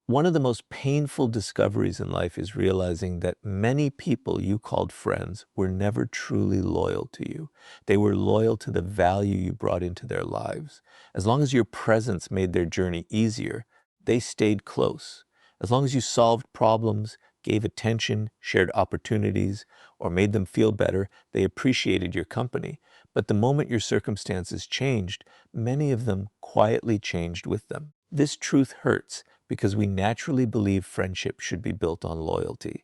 One of the most painful discoveries in life is realizing that many people you called friends were never truly loyal to you. They were loyal to the value you brought into their lives. As long as your presence made their journey easier, they stayed close. As long as you solved problems, gave attention, shared opportunities, or made them feel better, they appreciated your company. But the moment your circumstances changed, many of them quietly changed with them. This truth hurts because we naturally believe friendship should be built on loyalty.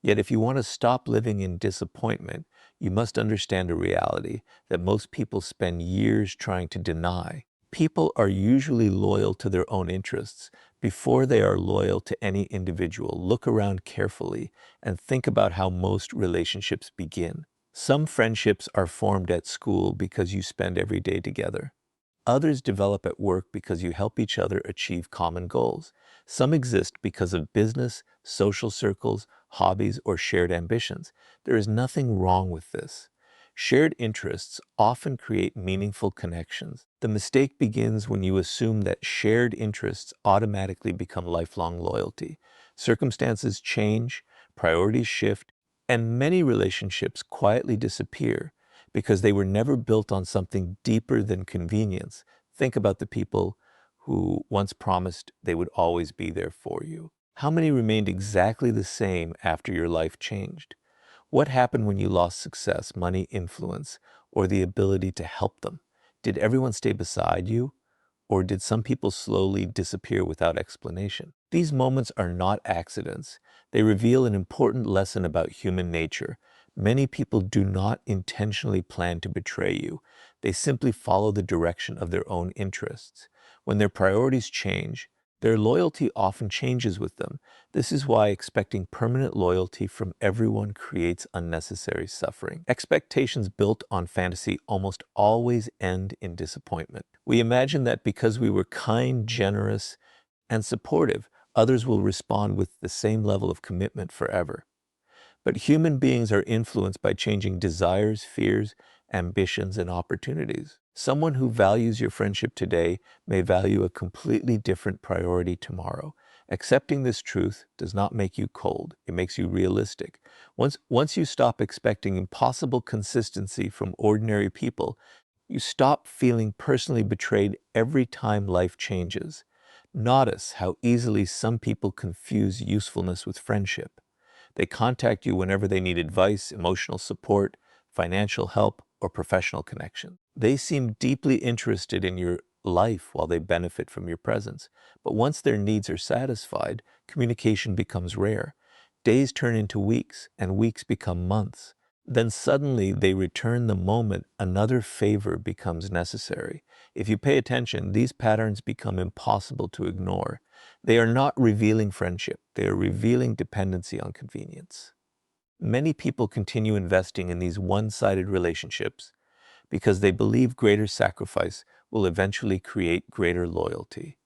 Yet if you want to stop living in disappointment, you must understand a reality that most people spend years trying to deny. People are usually loyal to their own interests before they are loyal to any individual. Look around carefully and think about how most relationships begin. Some friendships are formed at school because you spend every day together. Others develop at work because you help each other achieve common goals. Some exist because of business, social circles, hobbies, or shared ambitions. There is nothing wrong with this. Shared interests often create meaningful connections. The mistake begins when you assume that shared interests automatically become lifelong loyalty. Circumstances change, priorities shift, and many relationships quietly disappear because they were never built on something deeper than convenience. Think about the people who once promised they would always be there for you. How many remained exactly the same after your life changed? What happened when you lost success, money, influence, or the ability to help them? Did everyone stay beside you? Or did some people slowly disappear without explanation? These moments are not accidents. They reveal an important lesson about human nature. Many people do not intentionally plan to betray you. They simply follow the direction of their own interests. When their priorities change, their loyalty often changes with them. This is why expecting permanent loyalty from everyone creates unnecessary suffering. Expectations built on fantasy almost always end in disappointment. We imagine that because we were kind, generous, and supportive, others will respond with the same level of commitment forever. But human beings are influenced by changing desires, fears, ambitions, and opportunities. Someone who values your friendship today may value a completely different priority tomorrow. Accepting this truth does not make you cold. It makes you realistic. Once you stop expecting impossible consistency from ordinary people, you stop feeling personally betrayed every time life changes. Notice how easily some people confuse usefulness with friendship. They contact you whenever they need advice, emotional support, financial help, or professional connection. They seem deeply interested in your life while they benefit from your presence. But once their needs are satisfied, communication becomes rare. Days turn into weeks, and weeks become months. Then suddenly they return the moment another favor becomes necessary. If you pay attention, these patterns become impossible to ignore. They are not revealing friendship, they are revealing dependency on convenience. Many people continue investing in these one-sided relationships because they believe greater sacrifice will eventually create greater loyalty.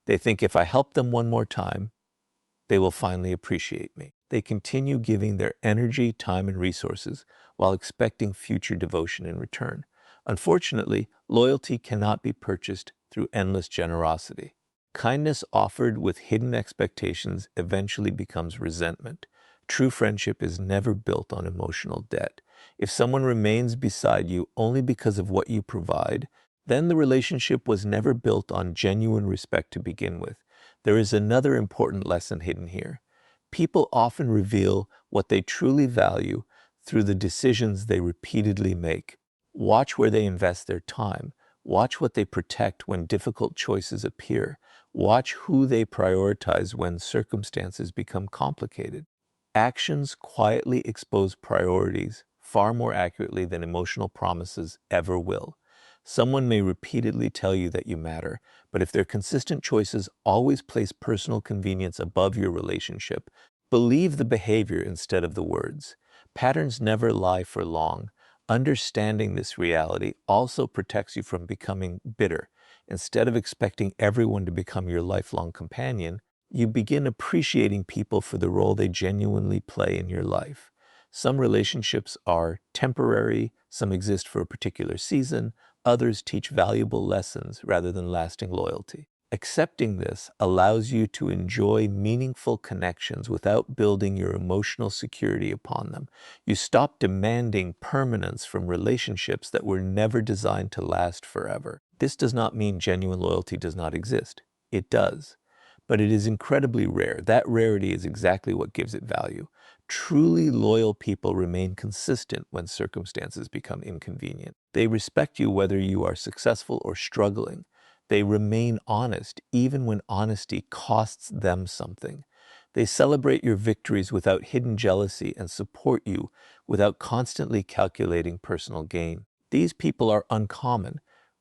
They think if I help them one more time, they will finally appreciate me. They continue giving their energy, time, and resources while expecting future devotion in return. Unfortunately, loyalty cannot be purchased through endless generosity. Kindness offered with hidden expectations eventually becomes resentment. True friendship is never built on emotional debt. If someone remains beside you only because of what you provide, then the relationship was never built on genuine respect to begin with. There is another important lesson hidden here. People often reveal what they truly value through the decisions they repeatedly make. Watch where they invest their time. Watch what they protect when difficult choices appear. Watch who they prioritize when circumstances become complicated. Actions quietly expose priorities far more accurately than emotional promises ever will. Someone may repeatedly tell you that you matter, but if their consistent choices always place personal convenience above your relationship, believe the behavior instead of the words. Patterns never lie for long. Understanding this reality also protects you from becoming bitter. Instead of expecting everyone to become your lifelong companion, you begin appreciating people for the role they genuinely play in your life. Some relationships are temporary, some exist for a particular season, others teach valuable lessons rather than lasting loyalty. Accepting this allows you to enjoy meaningful connections without building your emotional security upon them. You stop demanding permanence from relationships that were never designed to last forever. This does not mean genuine loyalty does not exist. It does. But it is incredibly rare. That rarity is exactly what gives it value. Truly loyal people remain consistent when circumstances become inconvenient. They respect you whether you are successful or struggling. They remain honest even when honesty costs them something. They celebrate your victories without hidden jealousy and support you without constantly calculating personal gain. These people are uncommon,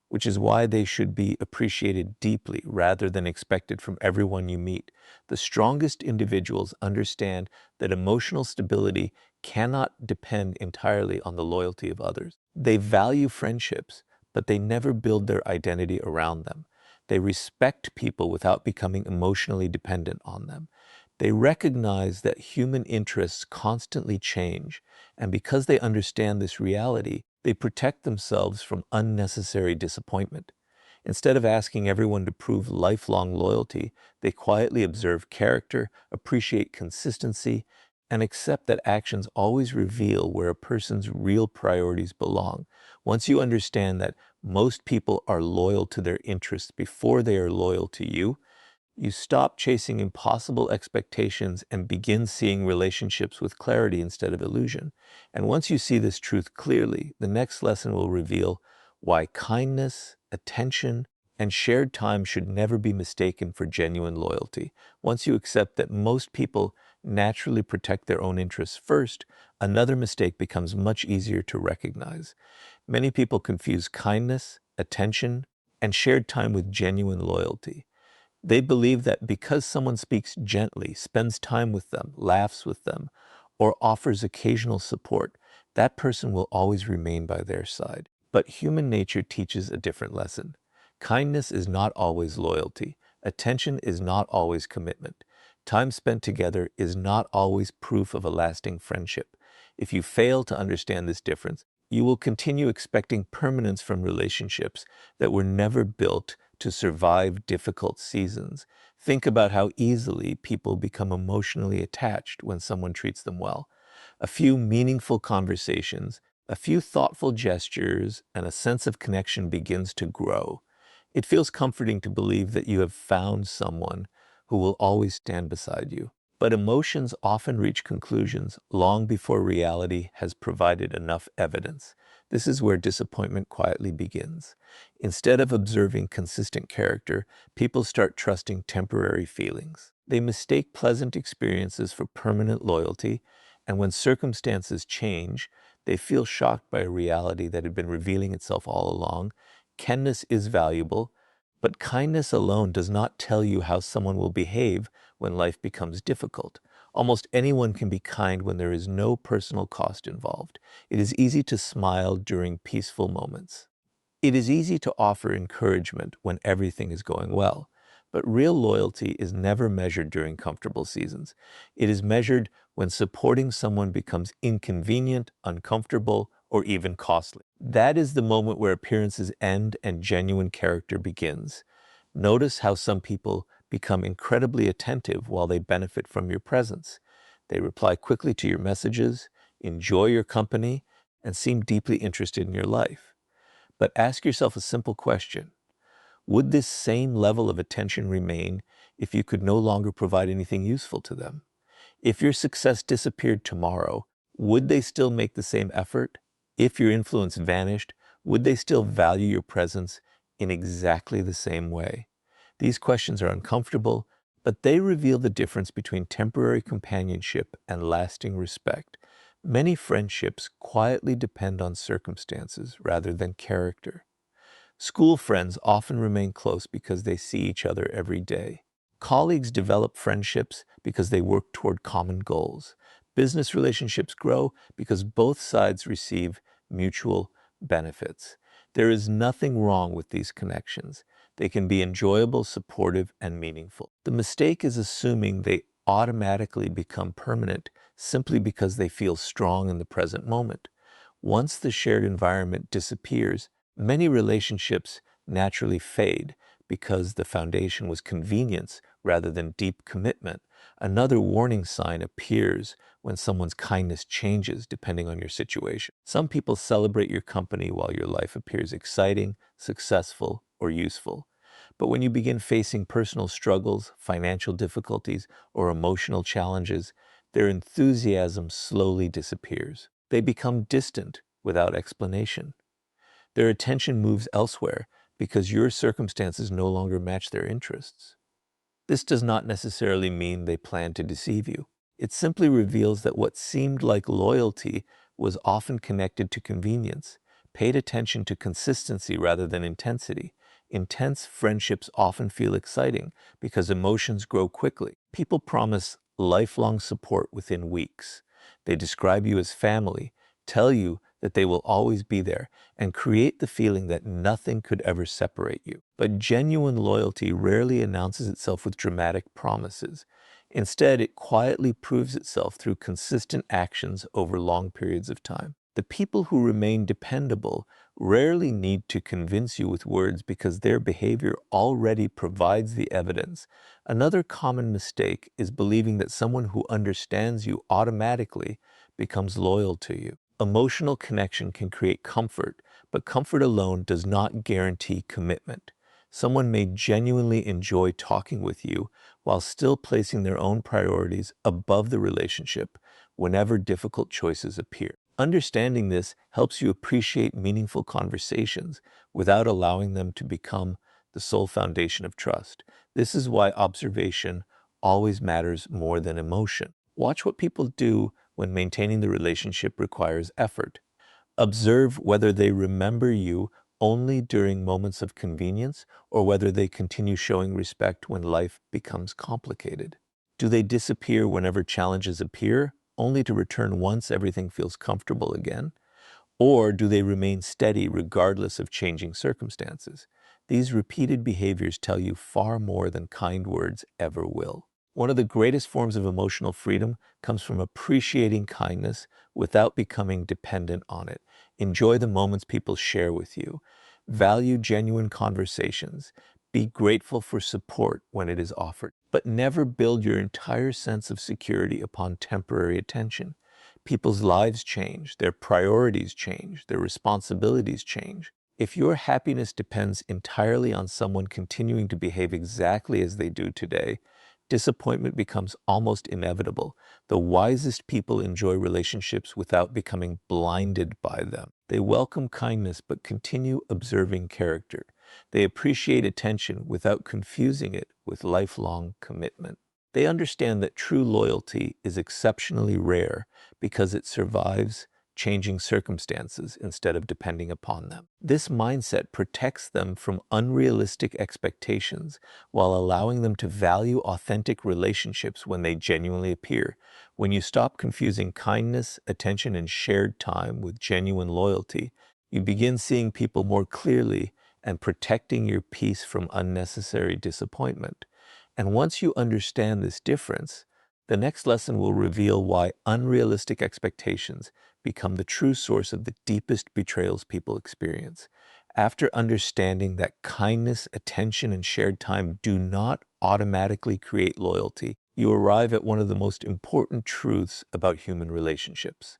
which is why they should be appreciated deeply rather than expected from everyone you meet. The strongest individuals understand that emotional stability cannot depend entirely on the loyalty of others. They value friendships, but they never build their identity around them. They respect people without becoming emotionally dependent on them. They recognize that human interests constantly change, and because they understand this reality, they protect themselves from unnecessary disappointment. Instead of asking everyone to prove lifelong loyalty, they quietly observe character, appreciate consistency, and accept that actions always reveal where a person's real priorities belong. Once you understand that most people are loyal to their interests before they are loyal to you, you stop chasing impossible expectations and begin seeing relationships with clarity instead of illusion. And once you see this truth clearly, the next lesson will reveal why kindness, attention, and shared time should never be mistaken for genuine loyalty. Once you accept that most people naturally protect their own interests first, another mistake becomes much easier to recognize. Many people confuse kindness, attention, and shared time with genuine loyalty. They believe that because someone speaks gently, spends time with them, laughs with them, or offers occasional support, that person will always remain by their side. But human nature teaches a different lesson. Kindness is not always loyalty. Attention is not always commitment. Time spent together is not always proof of a lasting friendship. If you fail to understand this difference, you will continue expecting permanence from relationships that were never built to survive difficult seasons. Think about how easily people become emotionally attached when someone treats them well. A few meaningful conversations, a few thoughtful gestures, and a sense of connection begins to grow. It feels comforting to believe that you have found someone who will always stand beside you. But emotions often reach conclusions long before reality has provided enough evidence. This is where disappointment quietly begins. Instead of observing consistent character, people start trusting temporary feelings. They mistake pleasant experiences for permanent loyalty, and when circumstances change, they feel shocked by a reality that had been revealing itself all along. Kindness is valuable, but kindness alone does not tell you how someone will behave when life becomes difficult. Almost anyone can be kind when there is no personal cost involved. It is easy to smile during peaceful moments. It is easy to offer encouragement when everything is going well, but real loyalty is never measured during comfortable seasons. It is measured when supporting someone becomes inconvenient, uncomfortable, or even costly. That is the moment where appearances end and genuine character begins. Notice how some people become incredibly attentive while they benefit from your presence. They reply quickly to your messages, enjoy your company, and seem deeply interested in your life. But ask yourself a simple question. Would this same level of attention remain if you could no longer provide anything useful to them? If your success disappeared tomorrow, would they still make the same effort? If your influence vanished, would they still value your presence in exactly the same way? These questions are uncomfortable, but they reveal the difference between temporary companionship and lasting respect. Many friendships quietly depend on circumstances rather than character. School friends often remain close because they see each other every day. Colleagues develop friendships because they work toward common goals. Business relationships grow because both sides receive mutual benefits. There is nothing wrong with these connections. They can be enjoyable, supportive, and meaningful. The mistake is assuming they automatically become permanent simply because they feel strong in the present moment. Once the shared environment disappears, many relationships naturally fade because the foundation was convenience rather than deep commitment. Another warning sign appears when someone's kindness changes depending on your situation. Some people celebrate your company while your life appears exciting, successful, or useful. But when you begin facing personal struggles, financial difficulties, or emotional challenges, their enthusiasm slowly disappears. They become distant without explanation. Their attention moves elsewhere because your circumstances no longer match their interests. This does not necessarily mean they plan to deceive you. It simply reveals that what seemed like loyalty was often connected to convenience, paid attention to consistency rather than intensity. Intense friendships often feel exciting because emotions grow quickly. People promise lifelong support within weeks. They describe you as family, tell you that they will always be there, and create the feeling that nothing could ever separate you. But genuine loyalty rarely announces itself with dramatic promises. Instead, it quietly proves itself through consistent actions over long periods of time. The people who remain dependable rarely need to convince you with words because their behavior already provides the evidence. Another common mistake is believing that someone who understands you automatically becomes loyal to you. Emotional connection can create comfort, but comfort alone does not guarantee commitment. Someone may genuinely enjoy talking with you while still placing their own priorities above the relationship whenever difficult choices appear. Understanding this helps you appreciate meaningful conversations without allowing them to become the sole foundation of trust. This is why observation always matters more than emotion. Watch what people do when maintaining the relationship requires effort. Observe whether they remember you only during moments of convenience or whether they continue showing respect when life becomes complicated. Do they disappear whenever challenges appear, only to return once everything feels comfortable again? Or do they remain steady regardless of changing circumstances? These repeated behaviors tell you far more than kind words ever will. One of the greatest forms of emotional freedom comes from appreciating kindness without becoming dependent on it. Enjoy the moments people share with you. Value genuine conversations. Be grateful for support when it is offered. But never build your entire sense of security upon temporary attention. People's lives change, their priorities change, their responsibilities change. If your happiness depends entirely on someone continuing to behave exactly as they do today, disappointment becomes almost inevitable. The wisest people enjoy relationships without becoming blinded by them. They welcome kindness but continue observing character. They appreciate attention without confusing it with lifelong commitment. They understand that true loyalty is exceptionally rare because it survives changing circumstances instead of depending upon them. This mindset protects them from unrealistic expectations while allowing them to value authentic relationships when they genuinely appear. When you stop confusing kindness, attention, and shared time with genuine loyalty, you begin seeing people more clearly and protecting your peace from unnecessary disappointment. And once you understand this difference, the next lesson will reveal why unrealistic expectations become the true source of the deepest betrayals people experience. After understanding that kindness, attention, and shared time do not automatically create loyalty, you arrive at one of the most important truths about human relationships.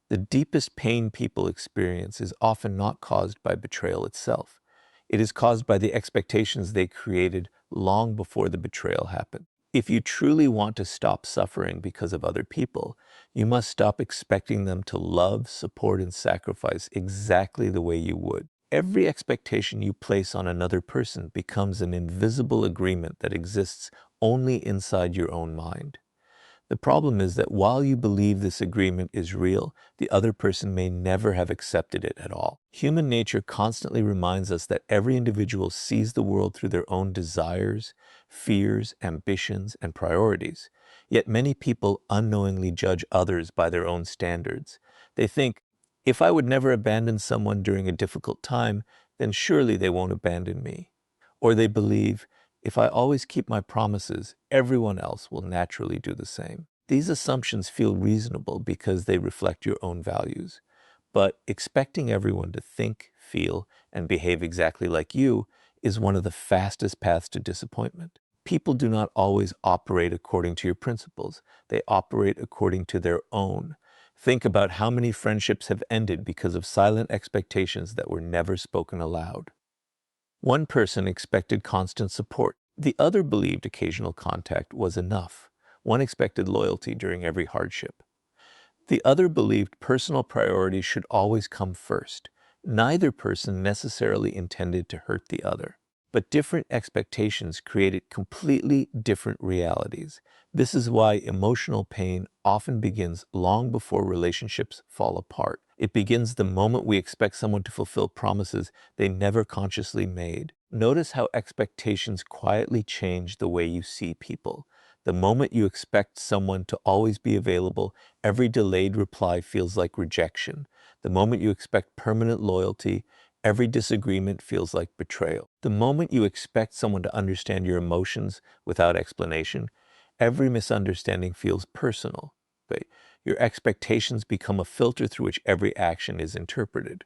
The deepest pain people experience is often not caused by betrayal itself. It is caused by the expectations they created long before the betrayal happened. If you truly want to stop suffering because of other people, you must stop expecting them to love, support, and sacrifice exactly the way you would. Every expectation you place on another person becomes an invisible agreement that exists only inside your own mind. The problem is that while you believe this agreement is real, the other person may never have accepted it at all. Human nature constantly reminds us that every individual sees the world through their own desires, fears, ambitions, and priorities. Yet many people unknowingly judge others by their own standards. They think, if I would never abandon someone during a difficult time, then surely they won't abandon me. Or they believe, if I always keep my promises, everyone else will naturally do the same. These assumptions feel reasonable because they reflect your own values. But expecting everyone to think, feel, and behave exactly like you is one of the fastest paths to disappointment. People do not always operate according to your principles. They operate according to their own. Think about how many friendships have ended because of silent expectations that were never spoken aloud. One person expected constant support. The other believed occasional contact was enough. One expected loyalty during every hardship. The other believed personal priorities should always come first. Neither person necessarily intended to hurt the other, but different expectations created completely different realities. This is why emotional pain often begins long before relationships fall apart. It begins the moment we expect someone to fulfill promises they never consciously made. Notice how expectations quietly change the way you see people. The moment you expect someone to always be available, every delayed reply feels like rejection. The moment you expect permanent loyalty, every disagreement feels like betrayal. The moment you expect someone to understand your emotions without explanation, every misunderstanding feels personal. But your expectations become a filter through which every action is interpreted.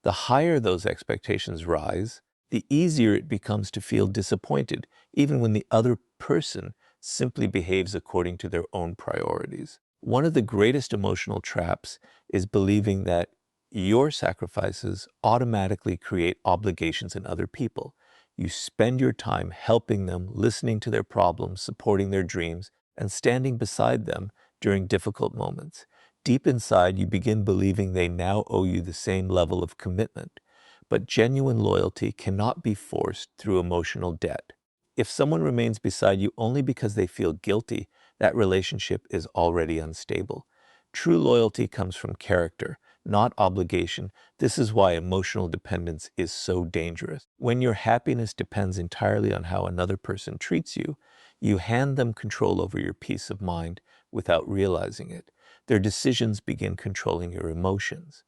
The higher those expectations rise, the easier it becomes to feel disappointed, even when the other person simply behaves according to their own priorities. One of the greatest emotional traps is believing that your sacrifices automatically create obligations in other people. You spend your time helping them, listening to their problems, supporting their dreams, and standing beside them during difficult moments. Deep inside, you begin believing they now owe you the same level of commitment. But genuine loyalty cannot be forced through emotional debt. If someone remains beside you only because they feel guilty, that relationship is already unstable. True loyalty comes from character, not obligation. This is why emotional dependence is so dangerous. When your happiness depends entirely on how another person treats you, you hand them control over your peace of mind without realizing it. Their decisions begin controlling your emotions.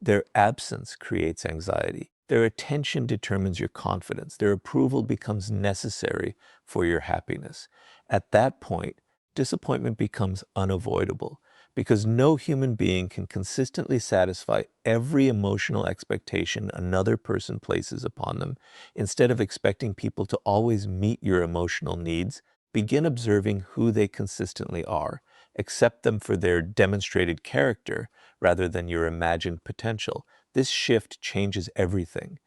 Their absence creates anxiety. Their attention determines your confidence. Their approval becomes necessary for your happiness. At that point, disappointment becomes unavoidable because no human being can consistently satisfy every emotional expectation another person places upon them. Instead of expecting people to always meet your emotional needs, begin observing who they consistently are. Accept them for their demonstrated character rather than your imagined potential. This shift changes everything.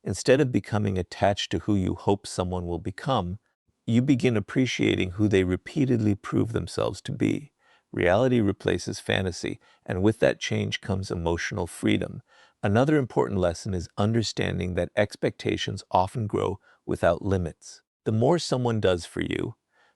Instead of becoming attached to who you hope someone will become, you begin appreciating who they repeatedly prove themselves to be. Reality replaces fantasy, and with that change comes emotional freedom. Another important lesson is understanding that expectations often grow without limits. The more someone does for you,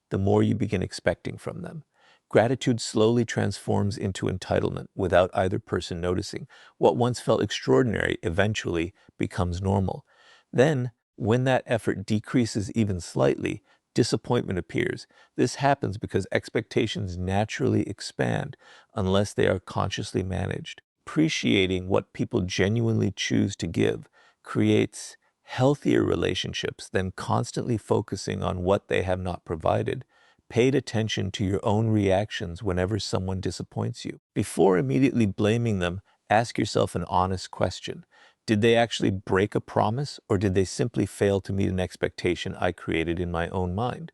the more you begin expecting from them. Gratitude slowly transforms into entitlement without either person noticing. What once felt extraordinary eventually becomes normal. Then, when that effort decreases even slightly, disappointment appears. This happens because expectations naturally expand unless they are consciously managed. Appreciating what people genuinely choose to give creates healthier relationships than constantly focusing on what they have not provided. Paid attention to your own reactions whenever someone disappoints you. Before immediately blaming them, ask yourself an honest question. Did they actually break a promise, or did they simply fail to meet an expectation I created in my own mind?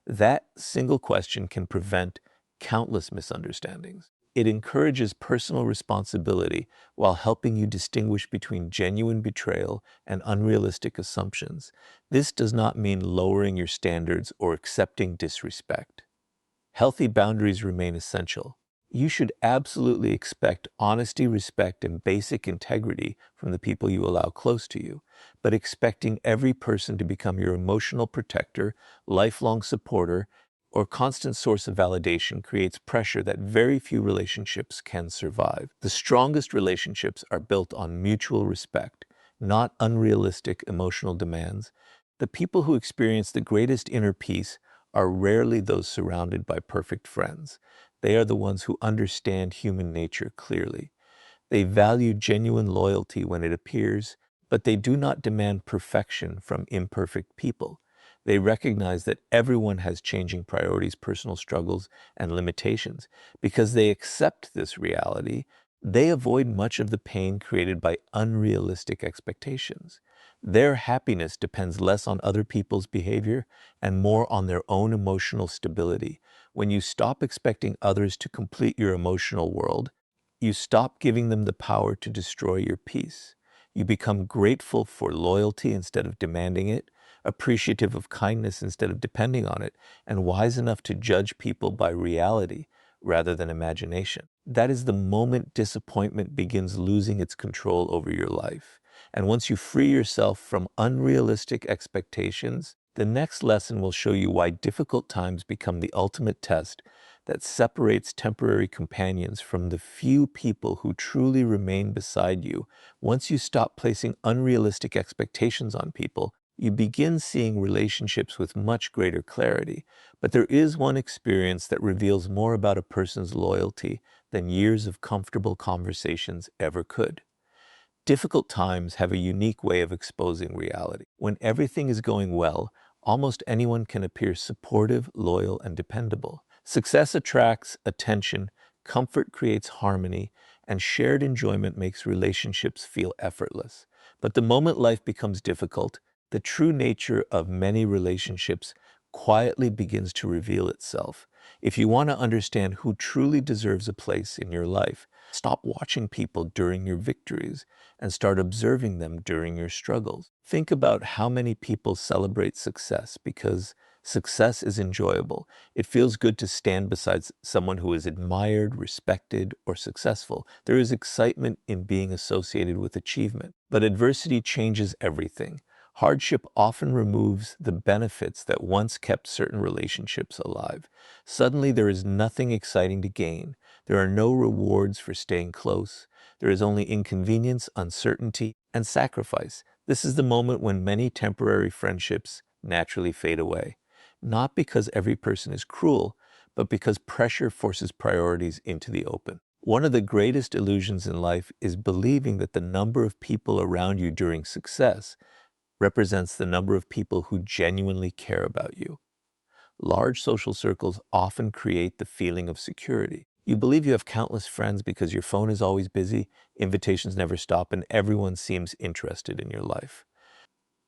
That single question can prevent countless misunderstandings. It encourages personal responsibility while helping you distinguish between genuine betrayal and unrealistic assumptions. This does not mean lowering your standards or accepting disrespect. Healthy boundaries remain essential. You should absolutely expect honesty, respect, and basic integrity from the people you allow close to you. But expecting every person to become your emotional protector, lifelong supporter, or constant source of validation creates pressure that very few relationships can survive. The strongest relationships are built on mutual respect, not unrealistic emotional demands. The people who experience the greatest inner peace are rarely those surrounded by perfect friends. They are the ones who understand human nature clearly. They value genuine loyalty when it appears, but they do not demand perfection from imperfect people. They recognize that everyone has changing priorities, personal struggles, and limitations. Because they accept this reality, they avoid much of the pain created by unrealistic expectations. Their happiness depends less on other people's behavior and more on their own emotional stability. When you stop expecting others to complete your emotional world, you stop giving them the power to destroy your peace. You become grateful for loyalty instead of demanding it, appreciative of kindness instead of depending on it, and wise enough to judge people by reality rather than imagination. That is the moment disappointment begins losing its control over your life. And once you free yourself from unrealistic expectations, the next lesson will show you why difficult times become the ultimate test that separates temporary companions from the few people who truly remain beside you. Once you stop placing unrealistic expectations on people, you begin seeing relationships with much greater clarity. But there is one experience that reveals more about a person's loyalty than years of comfortable conversations ever could. Difficult times have a unique way of exposing reality. When everything is going well, almost anyone can appear supportive, loyal, and dependable. Success attracts attention, comfort creates harmony, and shared enjoyment makes relationships feel effortless. But the moment life becomes difficult, the true nature of many relationships quietly begins to reveal itself. If you want to understand who truly deserves a place in your life, stop watching people during your victories and start observing them during your struggles. Think about how many people celebrate success because success is enjoyable. It feels good to stand beside someone who is admired, respected, or successful. There is excitement in being associated with achievement. But adversity changes everything. Hardship often removes the benefits that once kept certain relationships alive. Suddenly, there is nothing exciting to gain. There are no rewards for staying close. There is only inconvenience, uncertainty, and sacrifice. This is the moment when many temporary friendships naturally fade away. Not because every person is cruel, but because pressure forces priorities into the open. One of the greatest illusions in life is believing that the number of people around you during success represents the number of people who genuinely care about you. Large social circles often create the feeling of security. You believe you have countless friends because your phone is always busy, invitations never stop, and everyone seems interested in your life.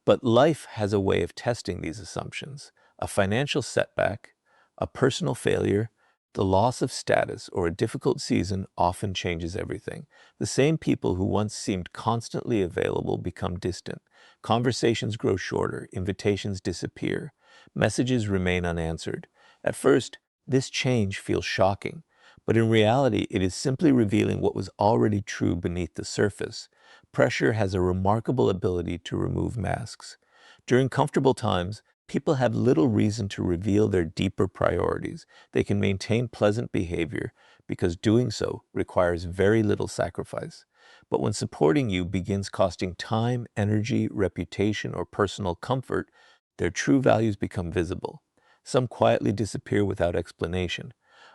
But life has a way of testing these assumptions. A financial setback, a personal failure, the loss of status, or a difficult season often changes everything. The same people who once seemed constantly available become distant. Conversations grow shorter, invitations disappear, messages remain unanswered. At first, this change feels shocking, but in reality, it is simply revealing what was already true beneath the surface. Pressure has a remarkable ability to remove masks. During comfortable times, people have little reason to reveal their deeper priorities. They can maintain pleasant behavior because doing so requires very little sacrifice. But when supporting you begins costing time, energy, reputation, or personal comfort, their true values become visible. Some quietly disappear without explanation.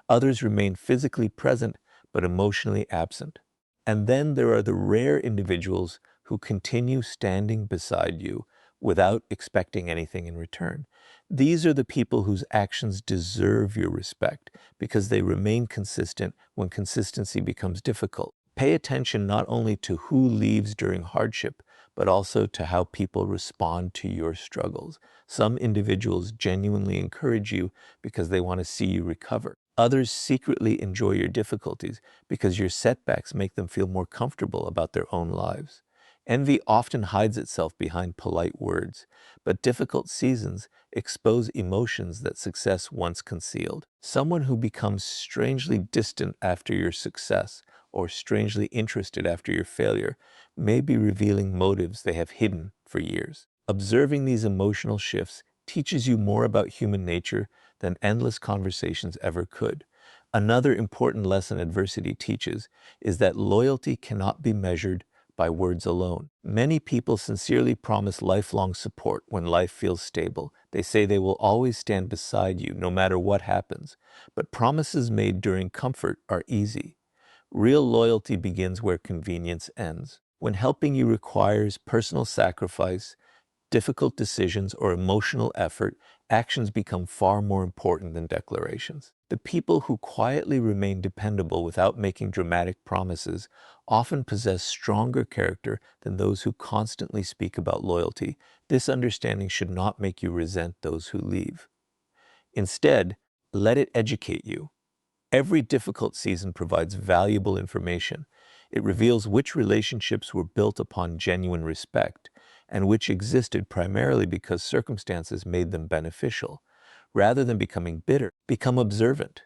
Others remain physically present but emotionally absent. And then there are the rare individuals who continue standing beside you without expecting anything in return. These are the people whose actions deserve your respect because they remain consistent when consistency becomes difficult. Pay attention not only to who leaves during hardship, but also to how people respond to your struggles. Some individuals genuinely encourage you because they want to see you recover. Others secretly enjoy your difficulties because your setbacks make them feel more comfortable about their own lives. Envy often hides itself behind polite words, but difficult seasons expose emotions that success once concealed. Someone who becomes strangely distant after your success or strangely interested after your failure may be revealing motives they have hidden for years. Observing these emotional shifts teaches you more about human nature than endless conversations ever could. Another important lesson adversity teaches is that loyalty cannot be measured by words alone. Many people sincerely promise lifelong support when life feels stable. They say they will always stand beside you no matter what happens. But promises made during comfort are easy. Real loyalty begins where convenience ends. When helping you requires personal sacrifice, difficult decisions, or emotional effort, actions become far more important than declarations. The people who quietly remain dependable without making dramatic promises often possess stronger character than those who constantly speak about loyalty. This understanding should not make you resent those who leave. Instead, let it educate you. Every difficult season provides valuable information. It reveals which relationships were built upon genuine respect and which existed primarily because circumstances made them beneficial. Rather than becoming bitter, become observant.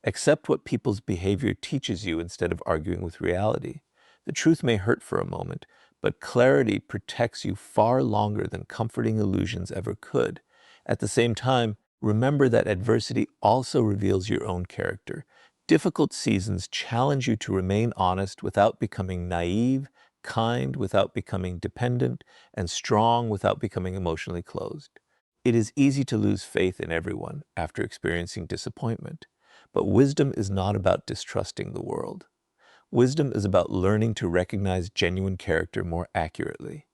Accept what people's behavior teaches you instead of arguing with reality. The truth may hurt for a moment, but clarity protects you far longer than comforting illusions ever could. At the same time, remember that adversity also reveals your own character. Difficult seasons challenge you to remain honest without becoming naive, kind without becoming dependent, and strong without becoming emotionally closed. It is easy to lose faith in everyone after experiencing disappointment, but wisdom is not about distrusting the world. Wisdom is about learning to recognize genuine character more accurately.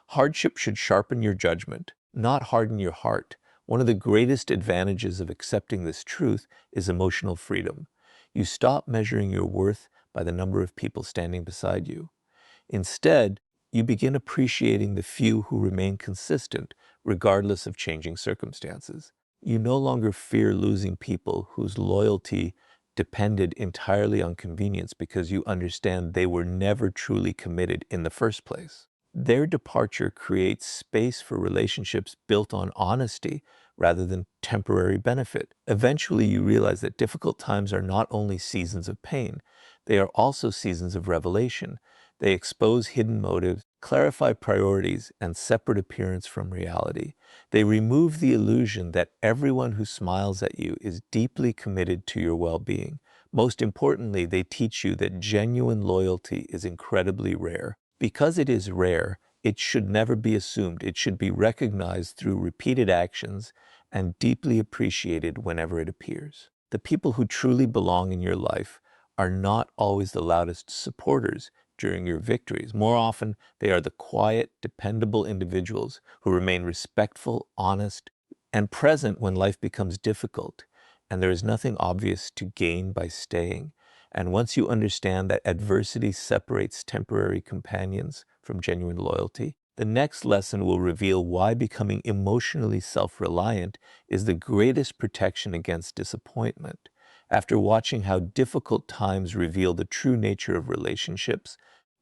Hardship should sharpen your judgment, not harden your heart. One of the greatest advantages of accepting this truth is emotional freedom. You stop measuring your worth by the number of people standing beside you. Instead, you begin appreciating the few who remain consistent regardless of changing circumstances. You no longer fear losing people whose loyalty depended entirely on convenience because you understand they were never truly committed in the first place. Their departure creates space for relationships built on honesty rather than temporary benefit. Eventually, you realize that difficult times are not only seasons of pain, they are also seasons of revelation. They expose hidden motives, clarify priorities, and separate appearance from reality. They remove the illusion that everyone who smiles at you is deeply committed to your well-being. Most importantly, they teach you that genuine loyalty is incredibly rare. Because it is rare, it should never be assumed. It should be recognized through repeated actions and deeply appreciated whenever it appears. The people who truly belong in your life are not always the loudest supporters during your victories. More often, they are the quiet, dependable individuals who remain respectful, honest, and present when life becomes difficult, and there is nothing obvious to gain by staying. And once you understand that adversity separates temporary companions from genuine loyalty, the next lesson will reveal why becoming emotionally self-reliant is the greatest protection against disappointment. After watching how difficult times reveal the true nature of relationships,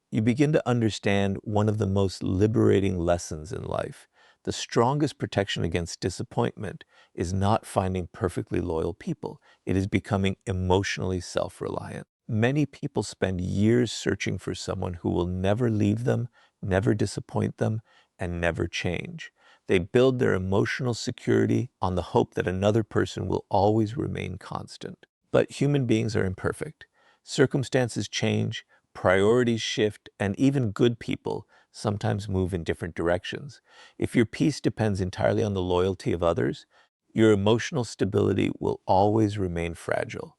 you begin to understand one of the most liberating lessons in life. The strongest protection against disappointment is not finding perfectly loyal people. It is becoming emotionally self-reliant. Many people spend years searching for someone who will never leave them, never disappoint them, and never change. They build their emotional security on the hope that another person will always remain constant. But human beings are imperfect. Circumstances change, priorities shift, and even good people sometimes move in different directions. If your peace depends entirely on the loyalty of others, your emotional stability will always remain fragile.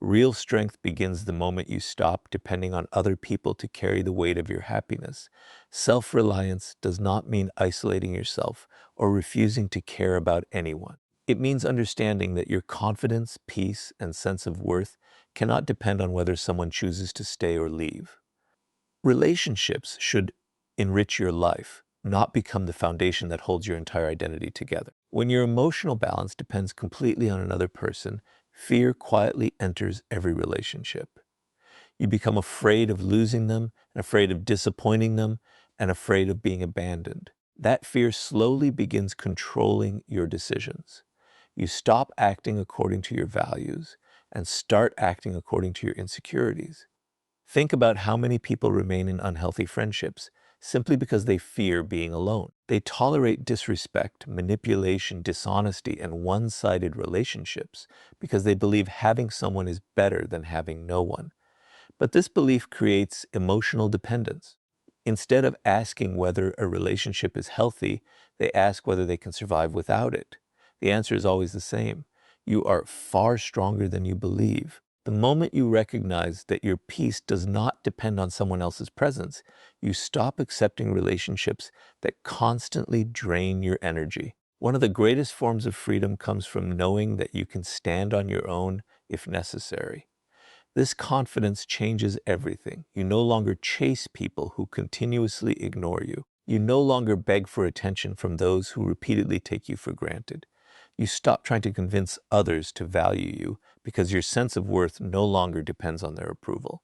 Real strength begins the moment you stop depending on other people to carry the weight of your happiness. Self-reliance does not mean isolating yourself or refusing to care about anyone. It means understanding that your confidence, peace, and sense of worth cannot depend on whether someone chooses to stay or leave. Relationships should enrich your life, not become the foundation that holds your entire identity together. When your emotional balance depends completely on another person, fear quietly enters every relationship. You become afraid of losing them, and afraid of disappointing them, and afraid of being abandoned. That fear slowly begins controlling your decisions. You stop acting according to your values and start acting according to your insecurities. Think about how many people remain in unhealthy friendships simply because they fear being alone. They tolerate disrespect, manipulation, dishonesty, and one-sided relationships because they believe having someone is better than having no one. But this belief creates emotional dependence. Instead of asking whether a relationship is healthy, they ask whether they can survive without it. The answer is always the same. You are far stronger than you believe. The moment you recognize that your peace does not depend on someone else's presence, you stop accepting relationships that constantly drain your energy. One of the greatest forms of freedom comes from knowing that you can stand on your own if necessary. This confidence changes everything. You no longer chase people who continuously ignore you. You no longer beg for attention from those who repeatedly take you for granted. You stop trying to convince others to value you because your sense of worth no longer depends on their approval.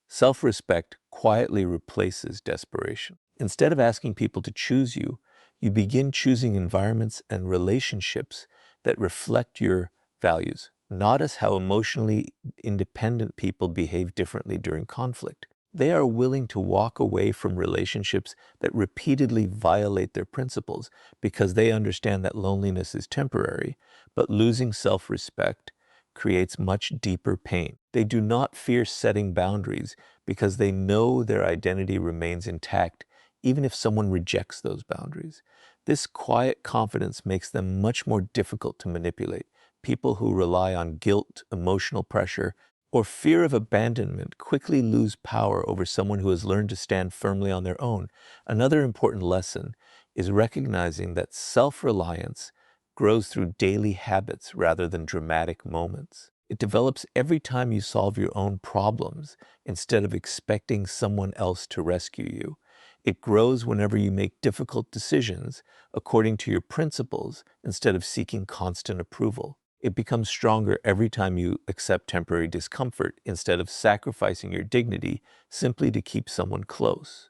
Self-respect quietly replaces desperation. Instead of asking people to choose you, you begin choosing environments and relationships that reflect your values. Notice how emotionally independent people behave differently during conflict. They are willing to walk away from relationships that repeatedly violate their principles because they understand that loneliness is temporary, but losing self-respect creates much deeper pain. They do not fear setting boundaries because they know their identity remains intact even if someone rejects those boundaries. This quiet confidence makes them much more difficult to manipulate. People who rely on guilt, emotional pressure, or fear of abandonment quickly lose power over someone who has learned to stand firmly on their own. Another important lesson is recognizing that self-reliance grows through daily habits rather than dramatic moments. It develops every time you solve your own problems instead of expecting someone else to rescue you. It grows whenever you make difficult decisions according to your principles instead of seeking constant approval. It becomes stronger every time you accept temporary discomfort instead of sacrificing your dignity simply to keep someone close.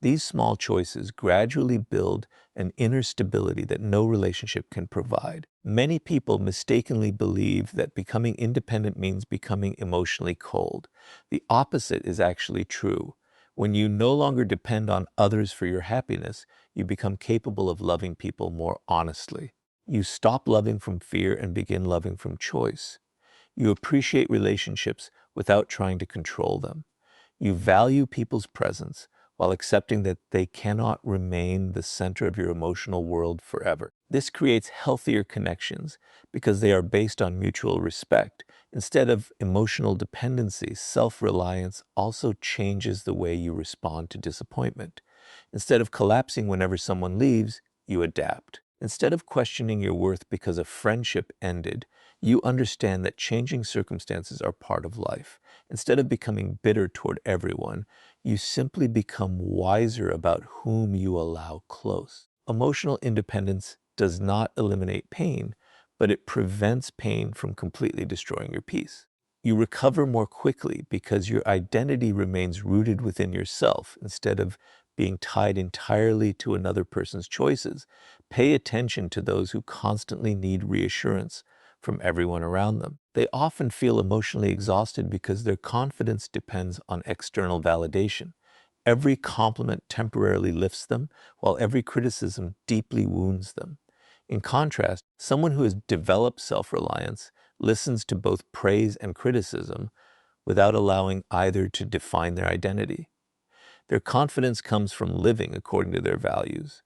These small choices gradually build an inner stability that no relationship can provide. Many people mistakenly believe that becoming independent means becoming emotionally cold. The opposite is actually true. When you no longer depend on others for your happiness, you become capable of loving people more honestly. You stop loving from fear and begin loving from choice. You appreciate relationships without trying to control them. You value people's presence while accepting that they cannot remain the center of your emotional world forever. This creates healthier connections because they are based on mutual respect. Instead of emotional dependency, self-reliance also changes the way you respond to disappointment. Instead of collapsing whenever someone leaves, you adapt. Instead of questioning your worth because a friendship ended, you understand that changing circumstances are part of life. Instead of becoming bitter toward everyone, you simply become wiser about whom you allow close. Emotional independence does not eliminate pain, but it prevents pain from completely destroying your peace. You recover more quickly because your identity remains rooted within yourself instead of being tied entirely to another person's choices. Pay attention to those who constantly need reassurance from everyone around them. They often feel emotionally exhausted because their confidence depends on external validation. Every compliment temporarily lifts them, while every criticism deeply wounds them. In contrast, someone who has developed self-reliance listens to both praise and criticism without allowing either to define their identity. Their confidence comes from living according to their values,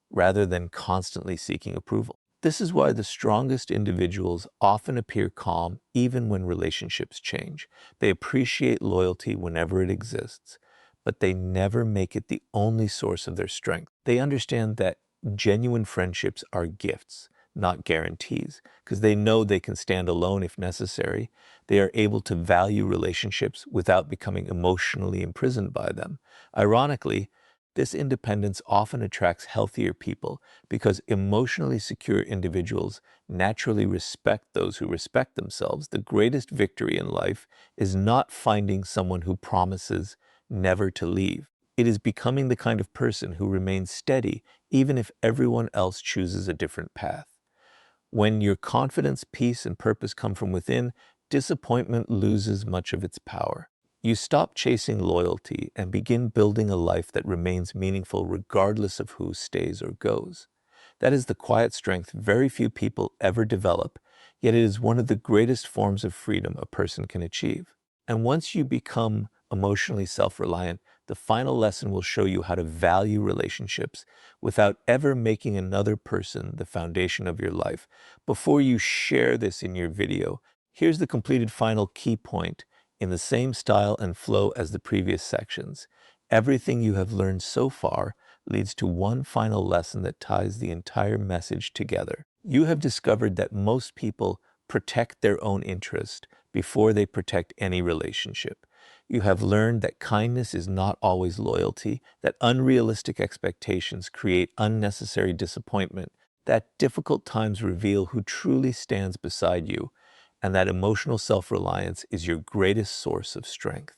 rather than constantly seeking approval. This is why the strongest individuals often appear calm even when relationships change. They appreciate loyalty whenever it exists, but they never make it the only source of their strength. They understand that genuine friendships are gifts, not guarantees, because they know they can stand alone if necessary. They are able to value relationships without becoming emotionally imprisoned by them. Ironically, this independence often attracts healthier people because emotionally secure individuals naturally respect those who respect themselves. The greatest victory in life is not finding someone who promises never to leave. It is becoming the kind of person who remains steady even if everyone else chooses a different path. When your confidence, peace, and purpose come from within, disappointment loses much of its power. You stop chasing loyalty and begin building a life that remains meaningful regardless of who stays or goes. That is the quiet strength very few people ever develop, yet it is one of the greatest forms of freedom a person can achieve. And once you become emotionally self-reliant, the final lesson will show you how to value relationships without ever making another person the foundation of your life. Before you share this in your video, Here's the completed final key point in the same style and flow as the previous sections. Everything you have learned so far leads to one final lesson that ties the entire message together. You have discovered that most people protect their own interest before they protect any relationship. You have learned that kindness is not always loyalty, that unrealistic expectations create unnecessary disappointment, that difficult times reveal who truly stands beside you, and that emotional self-reliance is your greatest source of strength.